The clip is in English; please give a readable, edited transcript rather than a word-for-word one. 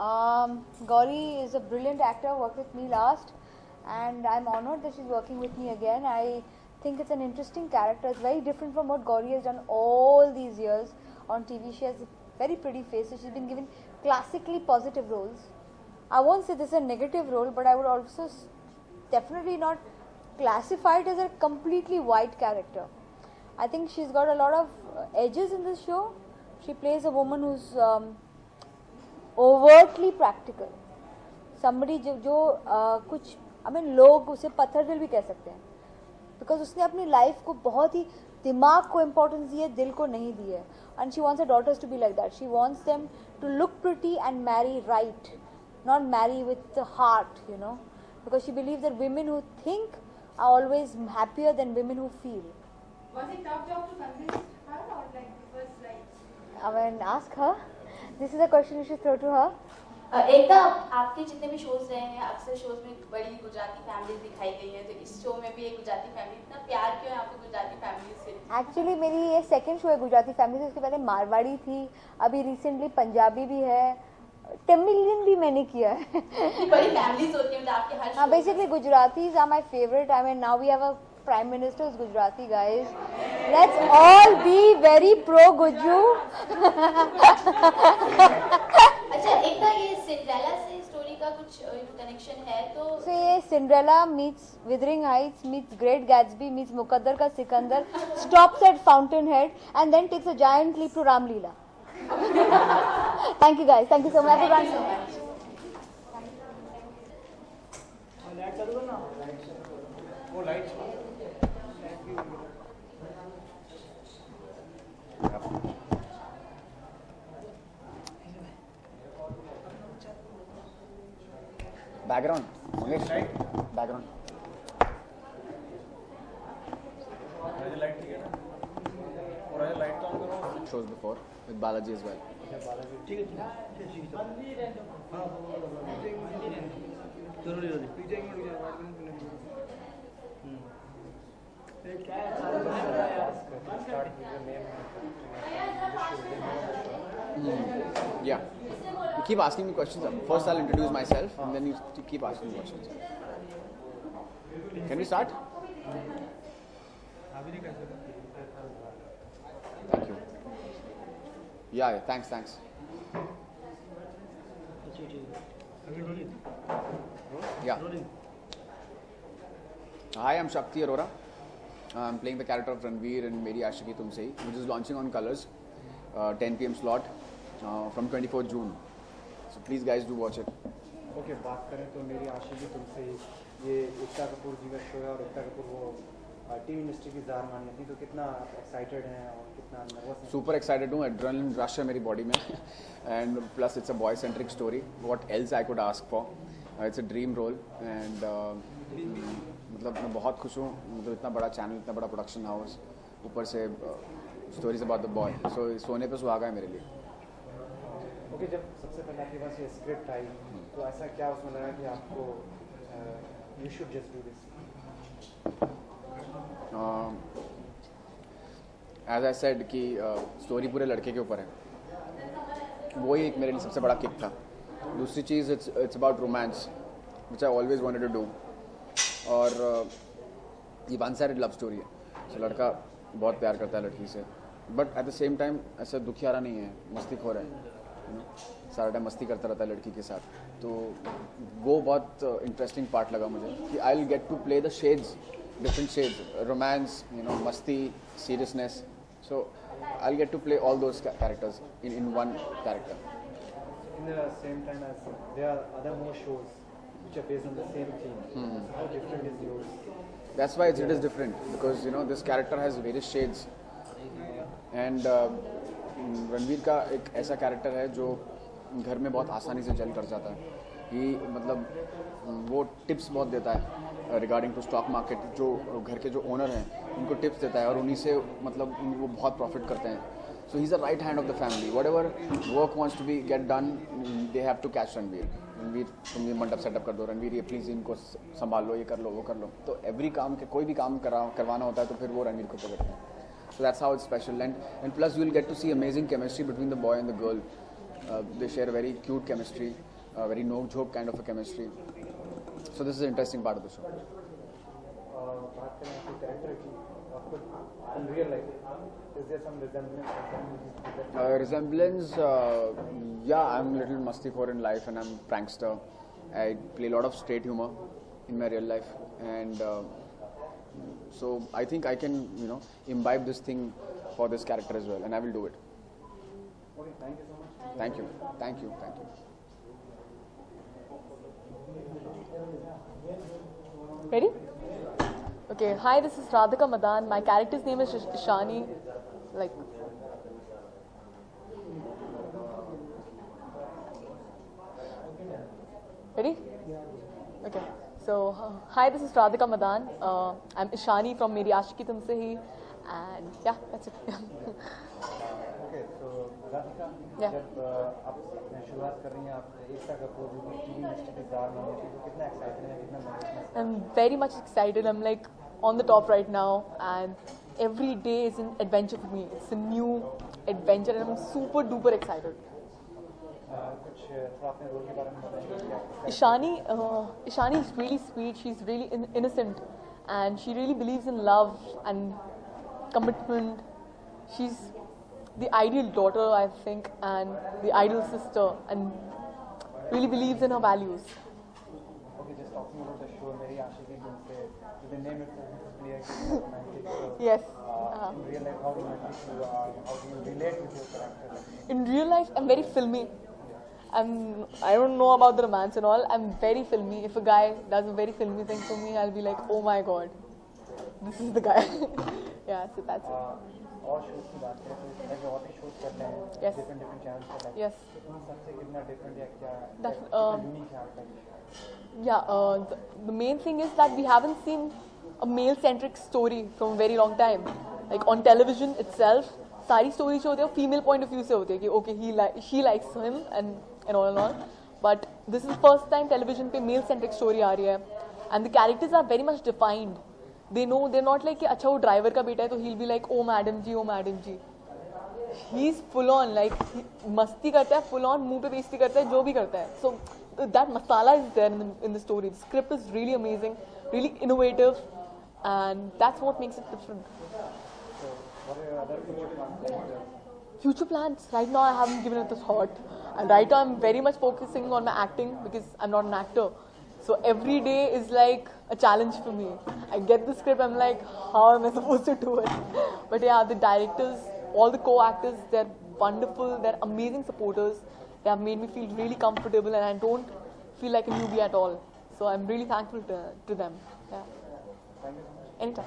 Gauri is a brilliant actor, worked with me last, and I'm honored that she's working with me again. I think it's an interesting character. It's very different from what Gauri has done all these years on TV. She has very pretty faces. She's been given classically positive roles. I won't say this is a negative role, but I would also definitely not classify it as a completely white character. I think she's got a lot of edges in this show. She plays a woman who's overtly practical. Somebody जो कुछ लोग उसे पत्थर दिल भी कह सकते हैं, बिकॉज उसने अपनी लाइफ को बहुत ही दिमाग को इम्पोर्टेंस दी है, दिल को नहीं दी है. And she wants her daughters to be like that. She wants them to look pretty and marry right, not marry with the heart, you know, because she believes that women who think are always happier than women who feel. Was it tough job to convince her, or like it was like? I mean, ask her. This is a question you should throw to her. एकता, आपके जितने भी shows रहे हैं, अक्सर shows में बड़ी Gujarati families दिखाई गई हैं, तो इस शो में भी एक गुजराती फैमिली, इतना प्यार क्यों है आपको गुजराती फैमिली से? एक्चुअली मेरी ये सेकंड शो है गुजराती फैमिली से. उसके पहले मारवाड़ी थी, अभी रिसेंटली पंजाबी भी है, तमिलियन भी मैंने किया है. बड़ी फैमिलीज होती हैं, तो आपके हर हाँ, basically Gujaratis are my favourite. I mean now we have a prime minister is Gujarati. Guys, let's all be very pro Gujju. अच्छा, एकता, ये सिंड्रेला से स्टोरी का कुछ कनेक्शन है तो? So ये Cinderella meets Wuthering Heights meets Great Gatsby meets Muqaddar ka Sikandar, stops at Fountainhead and then takes a giant leap to Ramleela. Thank you guys, thank you so much. Background. Background. Shows before with Balaji as well. Yeah. You keep asking me questions. First I'll introduce myself and then you keep asking me questions. Can we start? Thank you. Yeah, thanks. Yeah. Hi, I'm Shakti Arora. I'm playing the character of Ranveer in Meri Aashiki Tumse, which is launching on Colors, 10 p.m. slot from 24th June. So please guys do watch it. Okay, बात करें तो मेरी आशिकी तुमसे ये एकता कपूर जी का show है और एकता कपूर वो टीवी इंडस्ट्री की जार मानी थी, तो कितना एक्साइटेड हैं और कितना नर्वस हैं? Super excited हूँ. Adrenaline rush है मेरी बॉडी में and plus it's a boy centric story. What else I could ask for? It's a dream role and मतलब मैं बहुत खुश हूँ. मतलब इतना बड़ा चैनल, इतना बड़ा प्रोडक्शन हाउस, ऊपर से स्टोरीज अबाउट द बॉय, सो सोने पे सुहागा है मेरे लिए. ओके, जब सबसे पहले आपके पास ये स्क्रिप्ट आई तो ऐसा क्या उसमें लगा कि आपको you should just do this? As I said कि स्टोरी पूरे लड़के के ऊपर है, वही एक मेरे लिए सबसे बड़ा किक था. दूसरी चीज़ it's about romance which I always wanted to do. और ये वन साइडेड लव स्टोरी है. तो लड़का बहुत प्यार करता है लड़की से, but at the same time ऐसा दुखियारा नहीं है, मस्तीखोर है, यू नो, सारा टाइम मस्ती करता रहता है लड़की के साथ. तो वो बहुत इंटरेस्टिंग पार्ट लगा मुझे कि I will get to play the shades, different shades, romance, you know, मस्ती, seriousness. So I will get to play all those characters in one character. In the same time as there are other more shows which are based on the same theme. How different is yours? That's why it is different, because you know this character has various shades and Ranveer का एक ऐसा character है जो घर में बहुत आसानी से जल कर जाता है. ही मतलब वो टिप्स बहुत देता है रिगार्डिंग टू स्टॉक मार्केट. जो घर के जो ओनर हैं उनको टिप्स देता है और उन्हीं से मतलब वो बहुत प्रॉफिट करते हैं. So he's the right hand of the family. Whatever work wants to be get done, they have to catch Ranveer. Ranveer, तुम ये मंडप सेटअप कर दो, रणवीर ये प्लीज़ इनको संभाल लो, ये कर लो, वो कर लो. तो एवरी काम के कोई भी काम करवाना होता है तो फिर वो रणवीर को पकड़ते हैं. So that's how it's special. And plus you will get to see amazing chemistry between the boy and the girl. They share a very cute chemistry. a very no-joke kind of a chemistry. So this is an interesting part of the show. बात करें आपके character की, आपको in real life, is there some resemblance? Yeah, I'm a little mustikhor in life and I'm prankster. I play a lot of straight humor in my real life, and so I think I can, imbibe this thing for this character as well, and I will do it. Okay, thank you so much. Thank you, thank you, thank you. Ready? Okay, hi, this is Radhika Madan. My character's name is Ishani. Like, ready? Okay, so hi, this is Radhika Madan. I'm Ishani from Meri Aashiki Tumse Hi, and yeah, that's it. Okay, so Radhika, Yeah. जब आप शुरुआत कर रही हैं, आप एकता कपूर जो TV industry की star मानी थी, तो कितना एक्साइटेड हैं, कितना nervous? I'm very much excited. I'm like on the top right now, and every day is an adventure for me. It's a new adventure, and I'm super duper excited. कुछ थोड़ा अपने role के बारे में बताएंगे क्या? Ishani is really sweet. She's really innocent, and she really believes in love and commitment. She's the ideal daughter, I think, and the ideal sister, and really believes in her values. Okay, just talking about the show, Meri Aashiki Tumse, the name itself is clear, it's romantic. So, Yes. in real life, how romantic you are, how do you relate with your character? In real life, I'm very filmy. I don't know about the romance and all. I'm very filmy. If a guy does a very filmy thing for me, I'll be like, oh my god, this is the guy. Yeah, so that's it. और shows की बात करें तो जैसे और भी shows करते हैं Yes. डिफरेंट चैनल्स पर लाइक Yes. उन सबसे कितना डिफरेंट या क्या That- यूनिक है आपका? Yeah, the main thing is that we haven't seen a male-centric story from a very long time. Like on television itself, सारी stories जो होती है वो female point of view से होती है कि okay she likes him and all and all. But this is the first time television पे male-centric story आ रही है, and the characters are very much defined. They know they're not like कि अच्छा वो driver का बेटा है तो he'll be like oh madam ji. He's full on like मस्ती करता है, full on मुंह पे बेइज्जती करता है, जो भी करता है. So that masala is there in the story. The script is really amazing, really innovative, and that's what makes it different. So what are your other future plans like? Future plans, right now I haven't given it a thought, and right now I'm very much focusing on my acting because I'm not an actor. So every day is like a challenge for me. I get the script, I'm like, how am I supposed to do it? But yeah, the directors, all the co-actors, they're wonderful, they're amazing supporters. They have made me feel really comfortable, and I don't feel like a newbie at all. So I'm really thankful to them. Yeah. Thank you so much. Anytime.